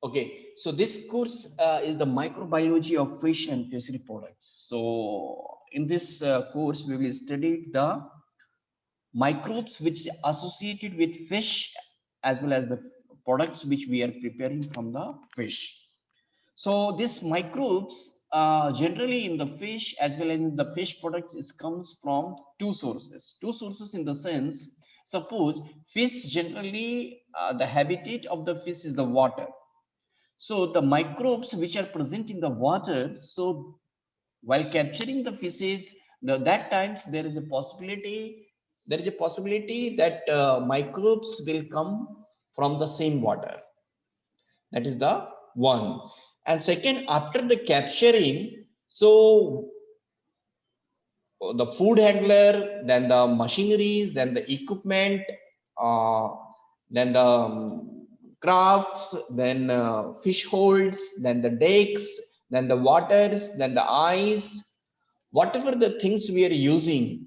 Okay, so this course is the microbiology of fish and fishery products. So in this course, we will study the microbes which are associated with fish as well as the products which we are preparing from the fish. So these microbes generally in the fish as well as in the fish products, it comes from two sources. Two sources in the sense, suppose fish generally the habitat of the fish is the water. So the microbes which are present in the water, so while capturing the fishes, that times there is a possibility that microbes will come from the same water. That is the one. And second, after the capturing, so the food handler, then the machineries, then the equipment, uh, then the crafts, then fish holds, then the decks, then the waters, then the ice, whatever the things we are using.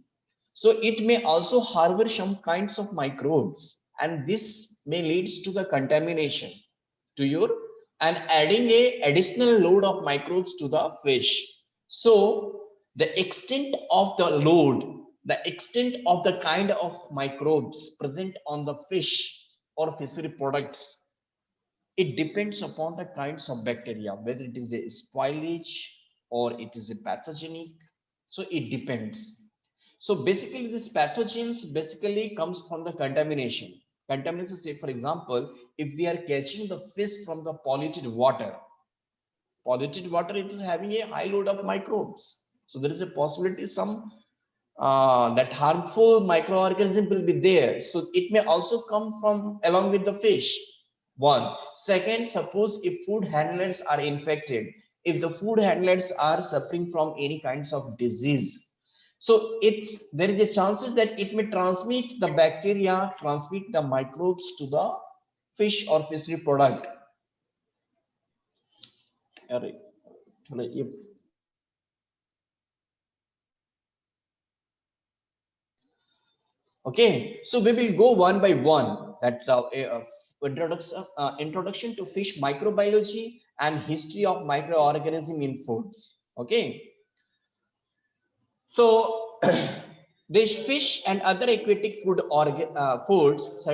So it may also harbor some kinds of microbes, and this may leads to the contamination to your and adding a additional load of microbes to the fish. So the extent of the load, the extent of the kind of microbes present on the fish or fishery products, it depends upon the kinds of bacteria, whether it is a spoilage or it is a pathogenic. So it depends. So basically these pathogens basically comes from the contamination. Contamination, say for example, if we are catching the fish from the polluted water, it is having a high load of microbes. So there is a possibility some that harmful microorganism will be there. So it may also come from along with the fish. One. Second, suppose if food handlers are infected, if the food handlers are suffering from any kinds of disease, so there is a chances that it may transmit the bacteria, transmit the microbes to the fish or fishery product. Okay, so we will go one by one. That's introduction to fish microbiology and history of microorganism in foods. Okay, so this fish and other aquatic foods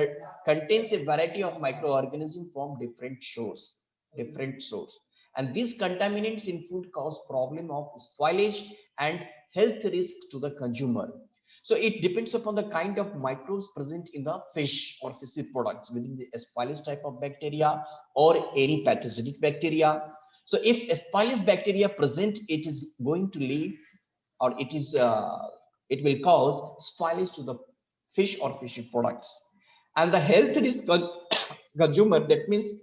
contains a variety of microorganisms from different source, and these contaminants in food cause problem of spoilage and health risk to the consumer. So it depends upon the kind of microbes present in the fish or fishy products within the Aspergillus type of bacteria or any pathogenic bacteria. So if Aspergillus bacteria present, it is going to lead or it will cause spoilage to the fish or fishy products. And the health risk consumer, that means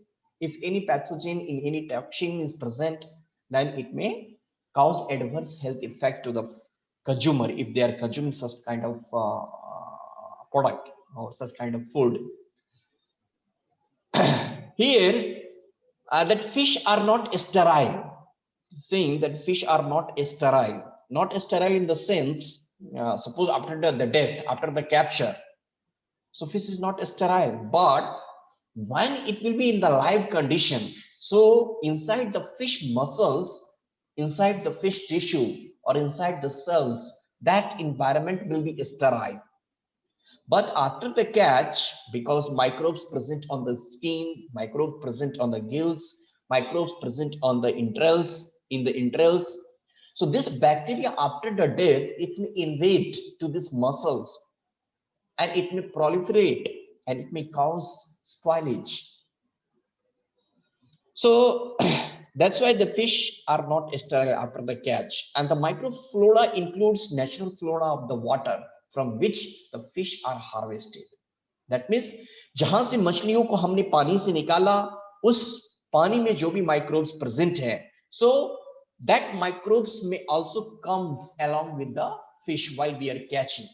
if any pathogen in any toxin is present, then it may cause adverse health effect to the consumer if they are consuming such kind of product or such kind of food. Here, that fish are not sterile, saying that fish are not sterile. Not sterile in the sense, suppose after the death, after the capture, so fish is not sterile, but when it will be in the live condition, so inside the fish muscles, inside the fish tissue or inside the cells, that environment will be sterile. But after the catch, because microbes present on the skin, microbes present on the gills, microbes present on the entrails. So this bacteria after the death, it may invade to these muscles and it may proliferate and it may cause spoilage. So that's why the fish are not sterile after the catch. And the microflora includes natural flora of the water from which the fish are harvested. That means जहां से मछलियों को हमने पानी से निकाला, उस पानी में जो भी microbes present है, so that microbes may also comes along with the fish while we are catching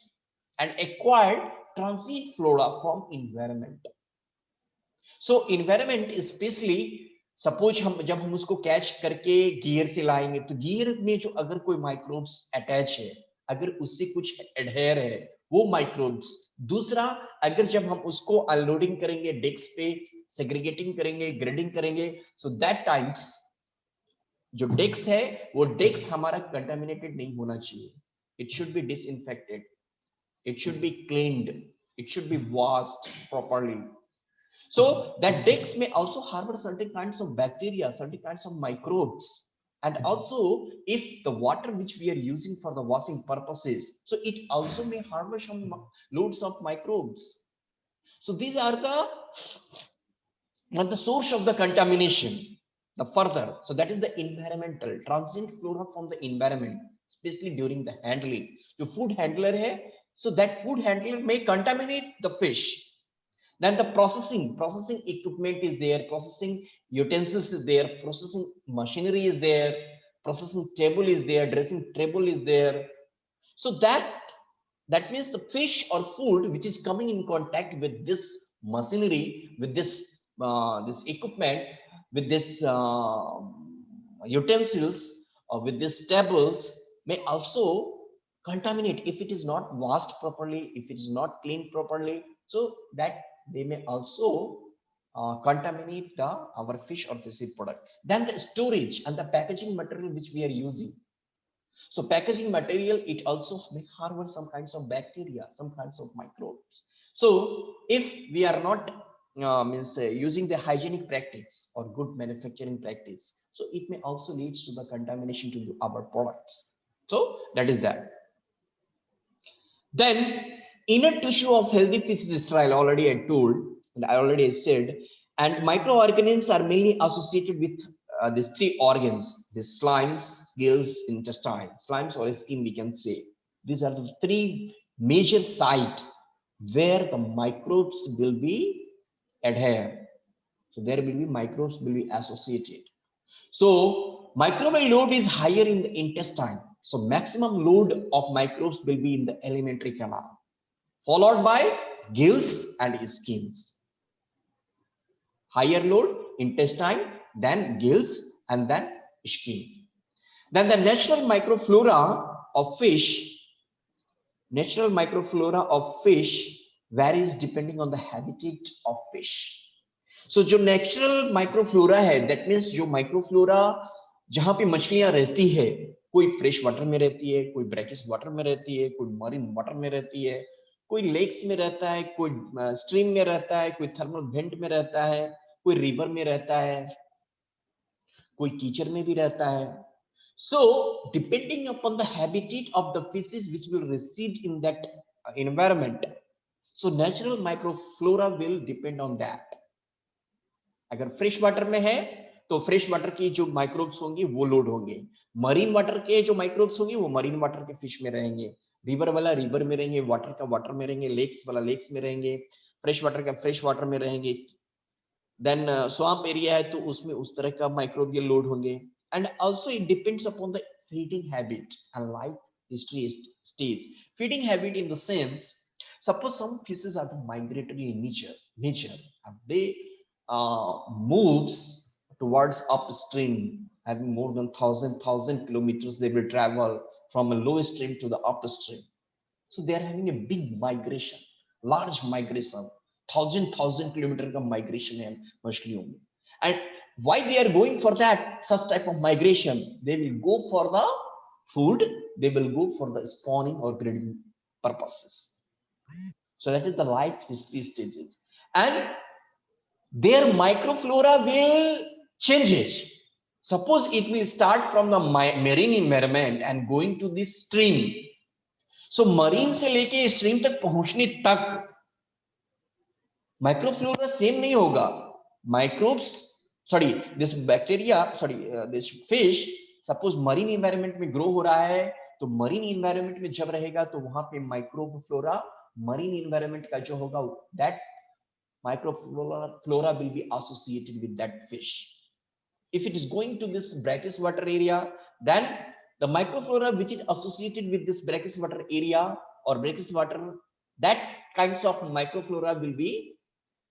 and acquired transient flora from environment. So environment especially, suppose जब हम उसको कैच करके गियर से लाएंगे, तो गियर में जो अगर कोई माइक्रोब्स अटैच है, अगर उससे कुछ एडहेयर है वो माइक्रोब्स, दूसरा अगर जब हम उसको अनलोडिंग करेंगे डेस्क पे सेग्रीगेटिंग करेंगे, ग्रेडिंग करेंगे. सो दैट टाइम्स जो डेक्स है वो डेक्स हमारा कंटामिनेटेड नहीं होना चाहिए. It should be disinfected, it should be cleaned, it should be washed properly. So that decks may also harbor certain kinds of bacteria, certain kinds of microbes. And also if the water which we are using for the washing purposes, so it also may harbor some loads of microbes. So these are the source of the contamination. The further, so that is the environmental transient flora from the environment, especially during the handling. जो food handler है, so that food handler may contaminate the fish. Then the processing equipment is there, processing utensils is there, processing machinery is there, processing table is there, dressing table is there. So that means the fish or food which is coming in contact with this machinery, with this equipment, with this utensils or with these tables may also contaminate if it is not washed properly, if it is not cleaned properly. So that they may also contaminate our fish or fish product. Then the storage and the packaging material which we are using. So packaging material, it also may harbor some kinds of bacteria, some kinds of microbes. So if we are not using the hygienic practice or good manufacturing practice, so it may also leads to the contamination to our products. So that is that. Then inner tissue of healthy fish is sterile, already I told, and I already said, and microorganisms are mainly associated with these three organs: the slimes, gills, intestine. Slimes or skin, we can say. These are the three major sites where the microbes will be adhere. So there will be microbes will be associated. So microbial load is higher in the intestine. So maximum load of microbes will be in the alimentary canal, followed by gills and skins. Higher load intestine, then gills, and then skin. Then the natural microflora of fish varies depending on the habitat of fish. So जो natural microflora है, that means जो microflora जहां पे मछलियां रहती है, कोई fresh water में रहती है, कोई ब्रैकिश वाटर में रहती है, कोई मरीन वाटर में रहती है, कोई लेक्स में रहता है, कोई स्ट्रीम में रहता है, कोई थर्मल वेंट में रहता है, कोई रिवर में रहता है, कोई कीचड़ में भी रहता है. So depending upon the habitat of the fishes which will reside in that environment, so natural microflora will depend on that. अगर फ्रेश वाटर में है तो फ्रेश वाटर की जो माइक्रोब्स होंगे वो लोड होंगे, मरीन वाटर के जो माइक्रोब्स होंगे वो मरीन वाटर के फिश में रहेंगे, रिवर वाला रिवर में रहेंगे, वाटर का वाटर में रहेंगे, लेक्स वाला लेक्स में रहेंगे, फ्रेश वाटर का फ्रेश वाटर में रहेंगे. देन स्वैम्प एरिया है तो उसमें उस तरह का माइक्रोबियल लोड होंगे. And also it depends upon the feeding habit and life history stage. Feeding habit in the sense, suppose some fishes are migratory in nature and they moves towards upstream, having more than 1,000 kilometers they will travel from a low stream to the upstream. So they are having a big migration, large migration, 1,000 kilometer का migration है मछलियों में. And why they are going for that such type of migration? They will go for the food, they will go for the spawning or breeding purposes. So that is the life history stages, and their microflora will change. Suppose it will start from the marine environment and going to this stream. So marine से लेके stream तक पहुंचने तक microflora same नहीं होगा. Microbes, this bacteria, this fish, suppose marine environment में grow हो रहा है, तो marine environment में जब रहेगा तो वहां पे microflora marine environment का जो होगा, that microflora will be associated with that fish. If it is going to this brackish water area, then the microflora which is associated with this brackish water area or brackish water, that kinds of microflora will be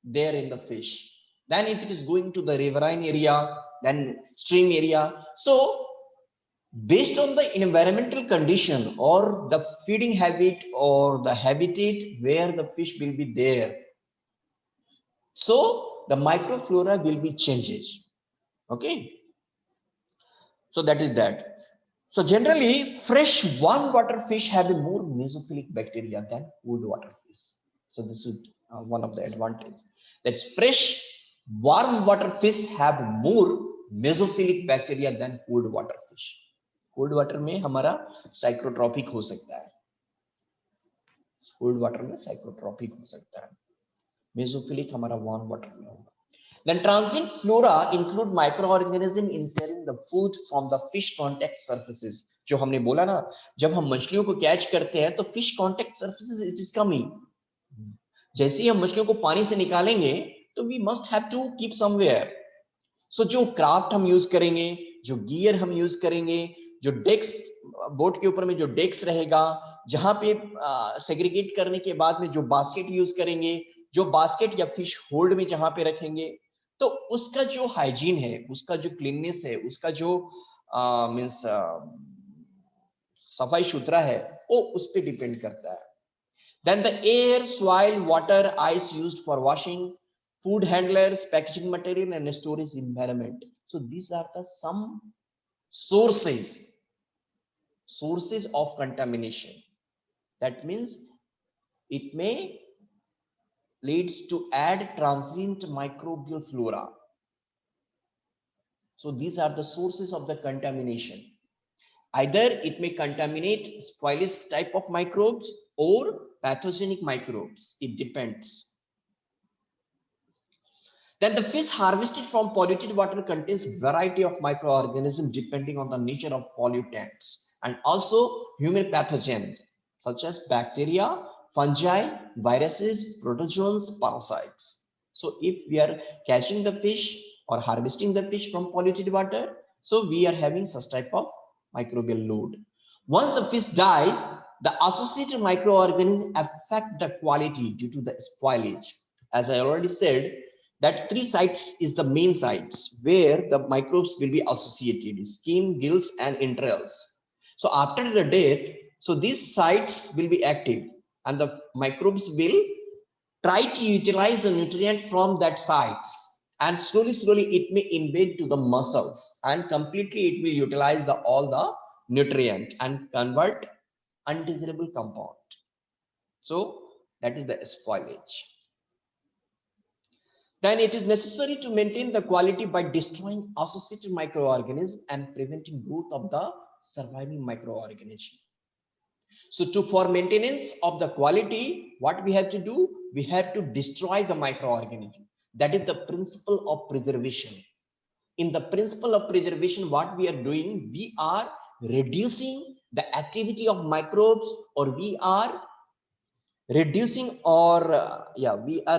there in the fish. Then if it is going to the riverine area, then stream area, so based on the environmental condition or the feeding habit or the habitat where the fish will be there, so the microflora will be changes. Okay, so that is that. So generally, fresh warm water fish have a more mesophilic bacteria than cold water fish. So this is one of the advantage. That's fresh warm water fish have more mesophilic bacteria than cold water fish. Cold water में हमारा साइक्रोट्रॉपिक हो सकता है, cold water में साइक्रोट्रॉपिक हो सकता है, mesophilic हमारा वार्म वाटर में होगा. Then transient flora include microorganism entering the food from the fish contact surfaces. जो हमने बोला ना, जब हम मछलियों को कैच करते हैं तो fish contact surfaces it is coming. जैसे ही हम मछलियों को पानी से निकालेंगे तो we must have to keep somewhere. So जो क्राफ्ट हम यूज करेंगे, जो गियर हम यूज करेंगे, जो डेक्स बोट के ऊपर में जो डेक्स रहेगा, जहां पे सेग्रीगेट करने के बाद में जो बास्केट यूज करेंगे, जो बास्केट या फिश होल्ड में जहां पे रखेंगे, तो उसका जो हाइजीन है, उसका जो क्लीननेस है, उसका जो मींस सफाई सुथरा है, वो उस पे डिपेंड करता है. Then the air, soil, water, ice used for washing, food handlers, packaging material, and storage environment. So these are the some sources of contamination. That means it may leads to add transient microbial flora. So these are the sources of the contamination. Either it may contaminate spoilage type of microbes or pathogenic microbes. It depends. Then the fish harvested from polluted water contains variety of microorganisms depending on the nature of pollutants, and also human pathogens such as bacteria, fungi, viruses, protozoans, parasites. So if we are catching the fish or harvesting the fish from polluted water, so we are having such type of microbial load. Once the fish dies, the associated microorganisms affect the quality due to the spoilage. As I already said, that 3 sites is the main sites where the microbes will be associated: skin, gills, and entrails. So after the death, so these sites will be active and the microbes will try to utilize the nutrient from that sites, and slowly it may invade to the muscles and completely it will utilize the all the nutrient and convert undesirable compound. So that is the spoilage. Then it is necessary to maintain the quality by destroying associated microorganisms and preventing growth of the surviving microorganism. So for maintenance of the quality, what we have to do, we have to destroy the microorganism. That is the principle of preservation. In the principle of preservation, what we are doing, we are reducing the activity of microbes, or we are reducing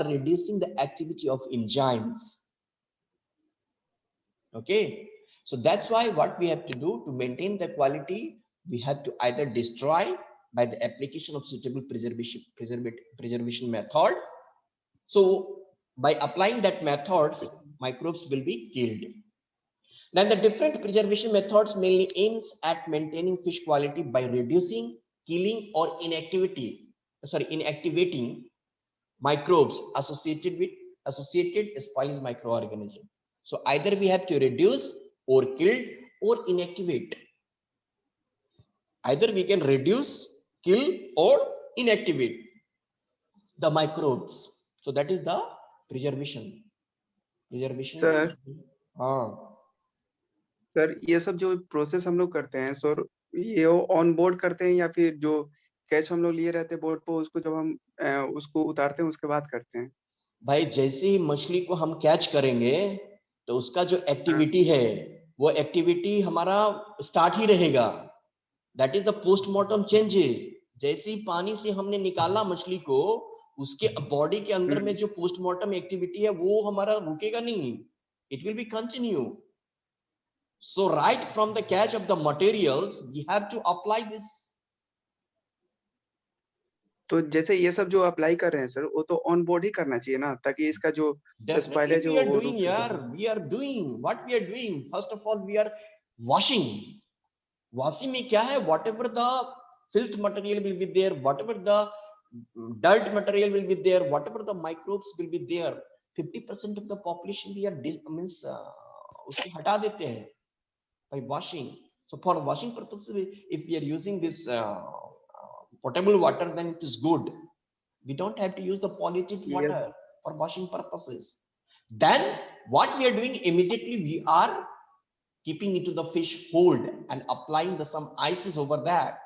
reducing the activity of enzymes. Okay, so that's why what we have to do to maintain the quality, we have to either destroy by the application of suitable preservation method. So by applying that methods, microbes will be killed. Then the different preservation methods mainly aims at maintaining fish quality by reducing, killing, or inactivating microbes associated spoilage microorganism. So either we have to reduce or kill or inactivate. Either we can reduce, kill, or inactivate the microbes. So that is the preservation. Sir sir ये सब जो process हम लोग करते हैं sir, ये on board करते हैं या फिर जो कैच हम लोग लिए रहते हैं बोर्ड पे, उसको जब हम उसको उतारते हैं उसके बाद करते हैं? भाई जैसे ही मछली को हम कैच करेंगे तो उसका जो एक्टिविटी है वो एक्टिविटी हमारा स्टार्ट ही रहेगा. That is the postmortem changes. जैसे ही पानी से हमने निकाला मछली को, उसके बॉडी के अंदर में जो पोस्टमार्टम एक्टिविटी है वो हमारा रुकेगा नहीं. It will be continue. So right from the catch of the materials, we have to apply this. तो जैसे ये सब जो अप्लाई कर रहे हैं सर, वो तो ऑन बोर्ड ही करना चाहिए ना, ताकि इसका जो स्पाइलेज we are doing यार, we are doing what we are doing. First of all, we are washing. Washing में क्या है? Whatever the filth material will be there, whatever the dirt material will be there, whatever the microbes will be there, 50% of the population we are means उसको हटा देते हैं by washing. So for washing purposes, if we are using this potable water, then it is good. We don't have to use the polluted water for washing purposes. Then what we are doing immediately, we are keeping into the fish hold and applying some ices over that.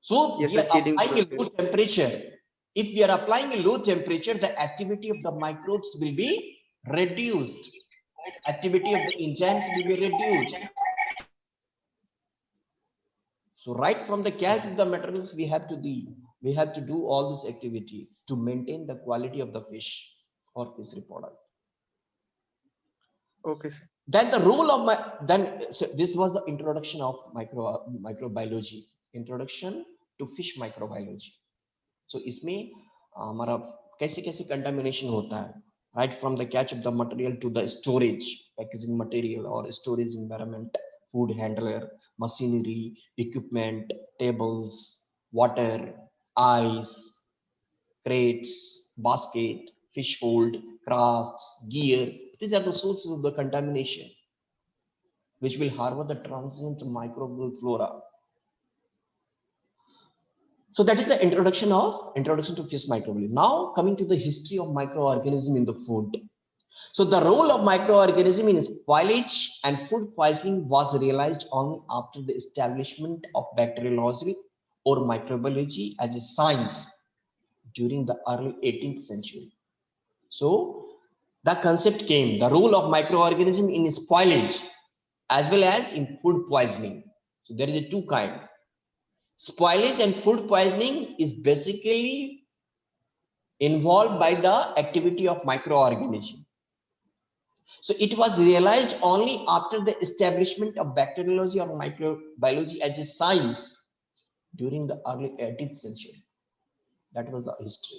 So we are applying a low temperature. If we are applying a low temperature, the activity of the microbes will be reduced. Activity of the enzymes will be reduced. So right from the catch of the materials, we have to do all this activity to maintain the quality of the fish or fishery product. Okay, sir. Then the role of so this was the introduction of microbiology, introduction to fish microbiology. So इसमें हमारा कैसे contamination होता है, right from the catch of the material to the storage, packaging material or storage environment, food handler, machinery, equipment, tables, water, ice, crates, basket, fish hold, crafts, gear. These are the sources of the contamination which will harbor the transient microbial flora. So that is the introduction to fish microbiology. Now coming to the history of microorganism in the food. So the role of microorganism in spoilage and food poisoning was realized only after the establishment of bacteriology or microbiology as a science during the early 18th century. So the concept came, the role of microorganism in spoilage as well as in food poisoning. So there is a two kind. Spoilage and food poisoning is basically involved by the activity of microorganism. So it was realized only after the establishment of bacteriology or microbiology as a science during the early 18th century. That was the history.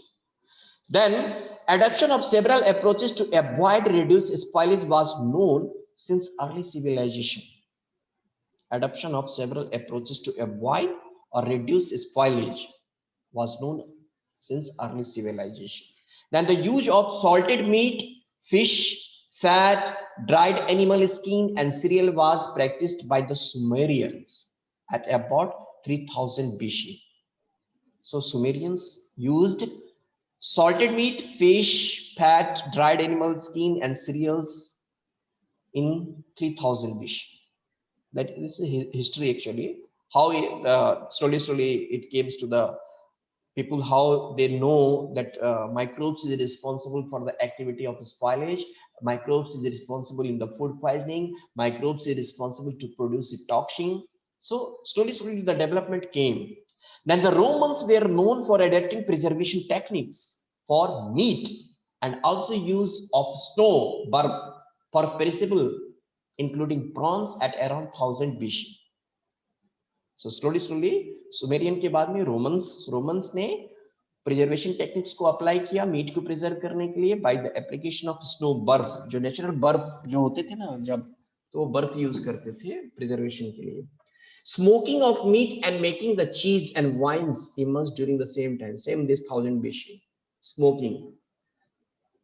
Then adoption of several approaches to avoid reduced spoilage was known since early civilization. Adoption of several approaches to avoid or reduce spoilage was known since early civilization. Then the use of salted meat, fish, fat, dried animal skin, and cereal was practiced by the Sumerians at about 3000 BC. So Sumerians used salted meat, fish, fat, dried animal skin, and cereals in 3000 BC. That is history actually. How slowly it came to the people, how they know that microbes is responsible for the activity of spoilage, microbes is responsible in the food poisoning, microbes is responsible to produce a toxin. So slowly the development came. Then the Romans were known for adapting preservation techniques for meat and also use of snow, barf for perishable, including prawns at around 1000 BC. So slowly Sumerian के बाद में Romans ने preservation techniques को apply किया meet को preserve करने के लिए by the application of snow, बर्फ, जो नेचुरल बर्फ जो होते थे ना जब, तो वो बर्फ यूज करते थे प्रिजर्वेशन के लिए. Smoking of meat and making the cheese and wines emerged during the same time, same this 1000 BC. Smoking,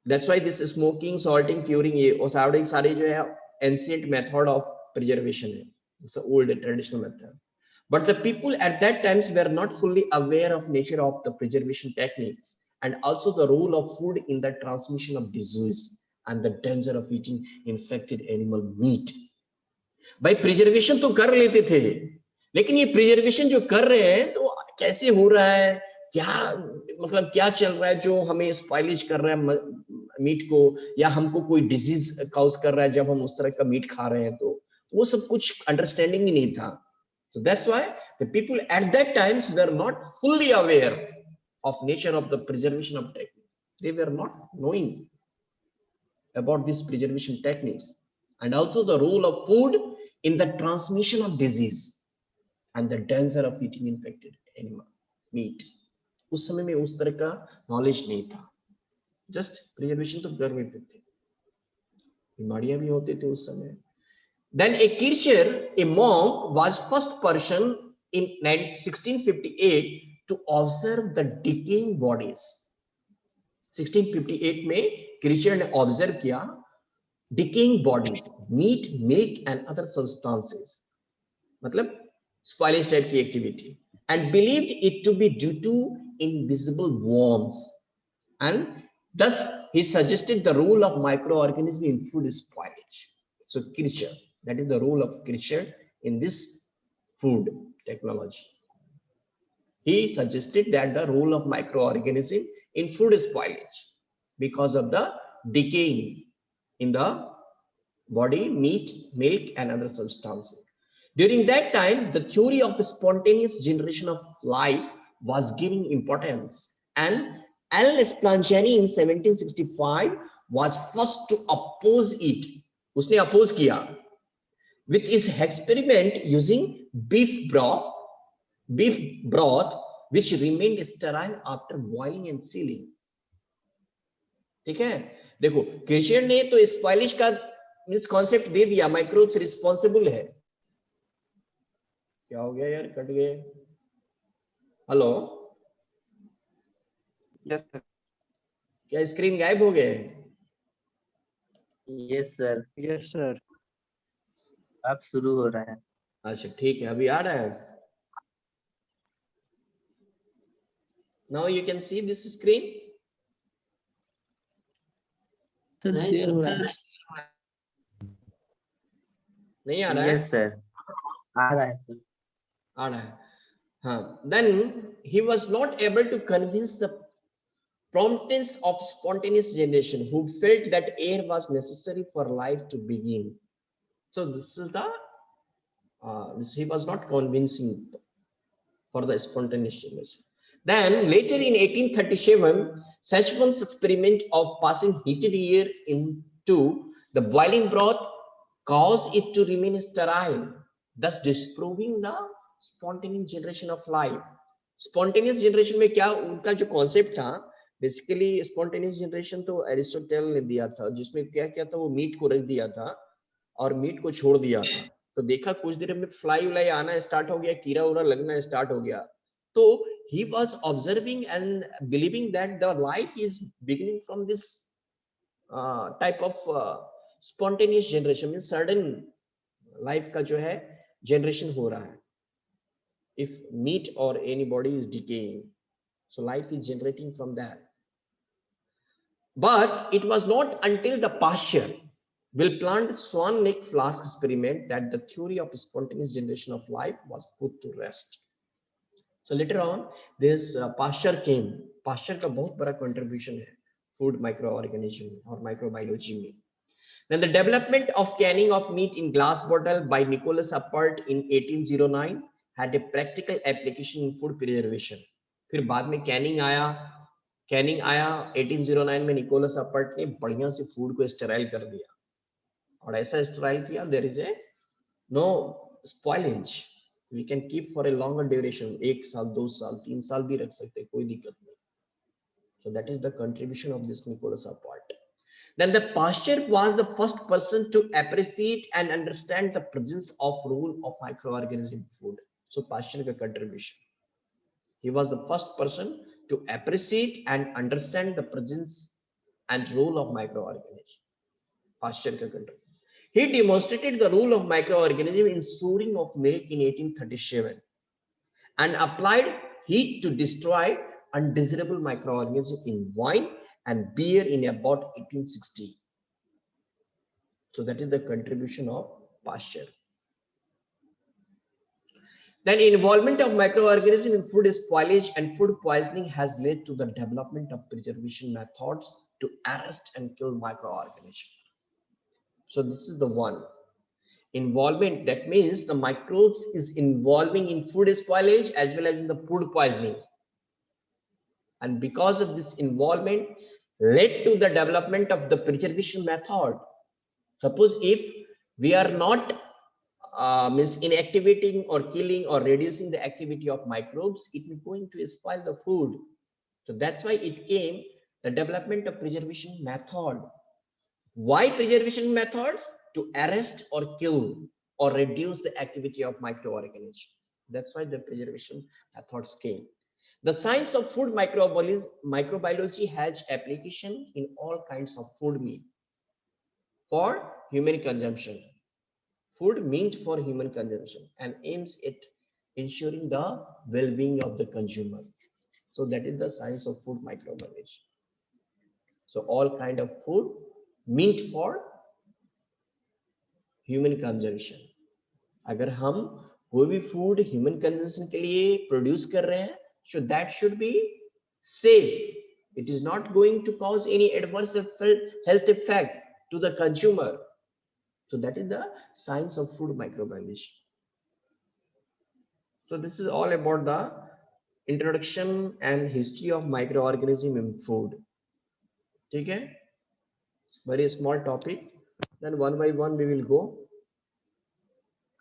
that's why this smoking, salting, curing, ये और सारे जो है ancient method of preservation है. It's an old traditional method. But the people at that times were not fully aware of nature of the preservation techniques and also the role of food in the transmission of disease and the danger of eating infected animal meat. भाई preservation तो कर लेते थे, लेकिन ये preservation जो कर रहे हैं तो कैसे हो रहा है, क्या मतलब क्या चल रहा है जो हमें स्पॉइलेज कर रहा है मीट को, या हमको कोई डिजीज काउज कर रहा है जब हम उस तरह का मीट खा रहे हैं, तो वो सब कुछ अंडरस्टैंडिंग ही नहीं था. So that's why the people at that times were not fully aware of nature of the preservation of techniques. They were not knowing about these preservation techniques and also the role of food in the transmission of disease and the danger of eating infected animal meat. उस समय में उस तरह का knowledge नहीं था, just preservation तो कर लेते थे, बीमारियां भी होते थे उस समय. Then a Kircher, a monk, was first person in 1658 to observe the decaying bodies. 1658 में क्रीचर ने ऑब्जर्व किया decaying bodies, meat, milk and other substances, मतलब स्पॉइलेज टाइप की activity, and believed it to be due to invisible worms, and thus he suggested the role of microorganism in food spoilage. So creature, that is the role of creature in this food technology. He suggested that the role of microorganism in food spoilage because of the decaying in the body, meat, milk and other substances. During that time, the theory of spontaneous generation of life was gaining importance, and L. Splanchani in 1765 was first to oppose it. उसने oppose किया with his experiment using beef broth which remained sterile after boiling and sealing. ठीक है, देखो Christian ने तो स्पॉइलिश का इस concept दे दिया, माइक्रोब्स रिस्पॉन्सिबल है। क्या हो गया यार, कट गए। Hello, yes sir. क्या स्क्रीन गायब हो गए? Yes sir. Yes sir. अब शुरू हो रहा है। अच्छा ठीक है, अभी आ रहा है। Now you can see this screen. Sir share हो रहा है। नहीं आ रहा है? यस सर, आ रहा है सर। आ रहा है, हाँ। Then he was not able to convince the promptness of spontaneous generation, who felt that air was necessary for life to begin. So this is the he was not convincing for the spontaneous generation. Then later in 1837, Sachemann's experiment of passing heated air into the boiling broth caused it to remain sterile, thus disproving the spontaneous generation of life. Spontaneous generation में क्या उनका जो concept था, basically spontaneous generation तो Aristotle ने दिया था, जिसमें क्या क्या था, वो मीट को रख दिया था और मीट को छोड़ दिया था, तो देखा कुछ देर में फ्लाई व्लाई आना स्टार्ट हो गया, कीड़ा उड़ा लगना स्टार्ट हो गया, तो he was observing and believing that the life is beginning from this type of spontaneous generation, means sudden life का जो है generation हो रहा है, if meat or any body is decaying, so life is generating from that. But it was not until the Pasteur will plant swan neck flask experiment that the theory of spontaneous generation of life was put to rest. So later on this Pasteur came. Pasteur का बहुत बड़ा contribution है food microorganism और microbiology में. Then the development of canning of meat in glass bottle by Nicholas Appert in 1809 had a practical application in food preservation. फिर बाद में Canning आया 1809 में, निकोलस अपर्ट ने बढ़िया से फूड को स्टेराइल कर दिया, और ऐसा स्टेराइल किया there is a no spoilage, we can keep for a longer duration, 1 साल 2 साल 3 साल भी रख सकते, कोई दिक्कत नहीं. So that is the contribution of this Nicholas Appert. Then the Pasteur was the first person to appreciate and understand the presence of role of microorganism in food. So Pasteur का contribution, he was the first person to appreciate and understand the presence and role of microorganism. Pasteur का contribution. He demonstrated the role of microorganism in souring of milk in 1837 and applied heat to destroy undesirable microorganisms in wine and beer in about 1860. So that is the contribution of Pasteur. Then involvement of microorganisms in food spoilage and food poisoning has led to the development of preservation methods to arrest and kill microorganisms. So this is the one. Involvement, that means the microbes is involving in food spoilage as well as in the food poisoning. And because of this involvement led to the development of the preservation method. Suppose if we are not means inactivating or killing or reducing the activity of microbes, it is going to spoil the food. So that's why it came the development of preservation method. Why preservation methods? To arrest or kill or reduce the activity of microorganisms. That's why the preservation methods came. The science of food microbiology has application in all kinds of food meat for human consumption. Food meant for human consumption and aims at ensuring the well-being of the consumer. So that is the science of food microbiology. So all kind of food meant for human consumption. अगर हम कोई भी food human consumption के लिए produce कर रहे हैं, so that should be safe. It is not going to cause any adverse health effect to the consumer. So that is the science of food microbiology. So this is all about the introduction and history of microorganism in food. ठीक है? It's very small topic. Then one by one we will go.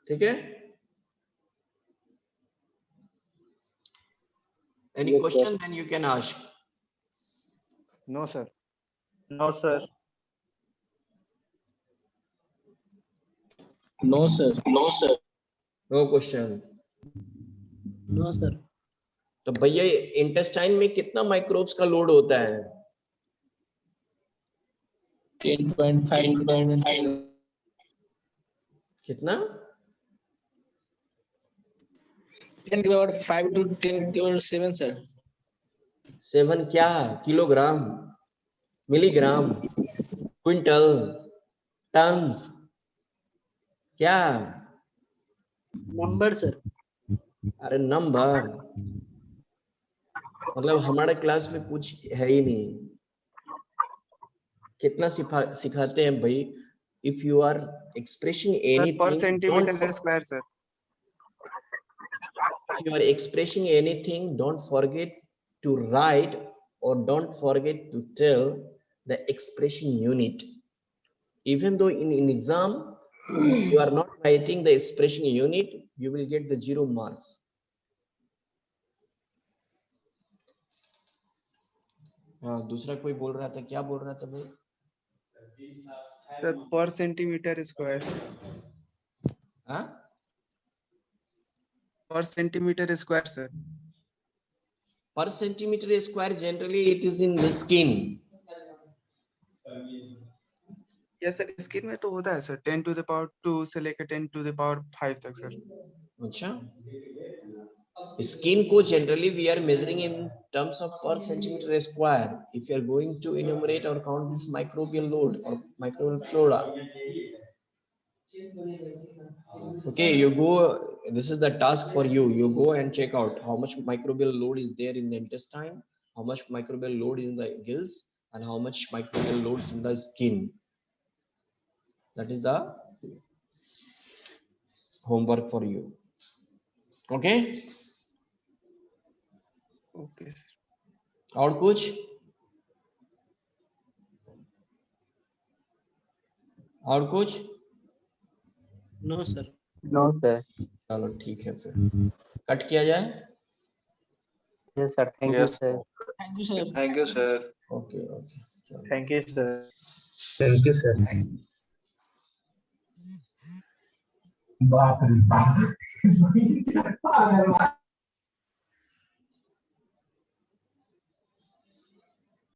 ठीक है? Any Yes, question? sir. Then you can ask. No, sir. No, sir. No, sir. No, sir. No question. No, sir. तो भैया intestine में कितना microbes का load होता है? 10.5. कितना? 10^5 to 10^7, sir. 7 क्या? किलोग्राम, मिलीग्राम, क्विंटल, टन्स, क्या? Number, sir. अरे नंबर मतलब हमारे क्लास में कुछ है ही नहीं. कितना सिखाते हैं भाई? If you are expressing Sir, anything, per don't centimeter square, sir. if you are expressing anything, don't forget to write or don't forget to tell the expression unit. Even though in exam you are not writing the expression unit, you will get the 0 marks. हाँ, दूसरा कोई बोल रहा था, क्या बोल रहा था भाई? Sir, per centimeter square. हाँ? Per centimeter square, sir. Per centimeter square, generally it is in the skin. Yes, sir. Skin में तो होता है सर 10 to the power 2 से लेकर 10 to the power 5 तक सर. अच्छा, स्किन को generally we are measuring in terms of per centimeter square. If you are going to enumerate or count this microbial load or microbial flora, okay, you go, this is the task for you. You go and check out how much microbial load is there in the intestine, how much microbial load is in the gills, and how much microbial load is in the skin. That is the homework for you. Okay? Okay, sir. और कुछ? और कुछ? No, sir. No, sir. चलो ठीक है, फिर cut किया जाए. Yes, sir. Thank you, Yes. sir. Thank you, sir. Thank you, sir. Okay okay, चलो. Thank you, sir. Thank you, sir. बाप रे बाप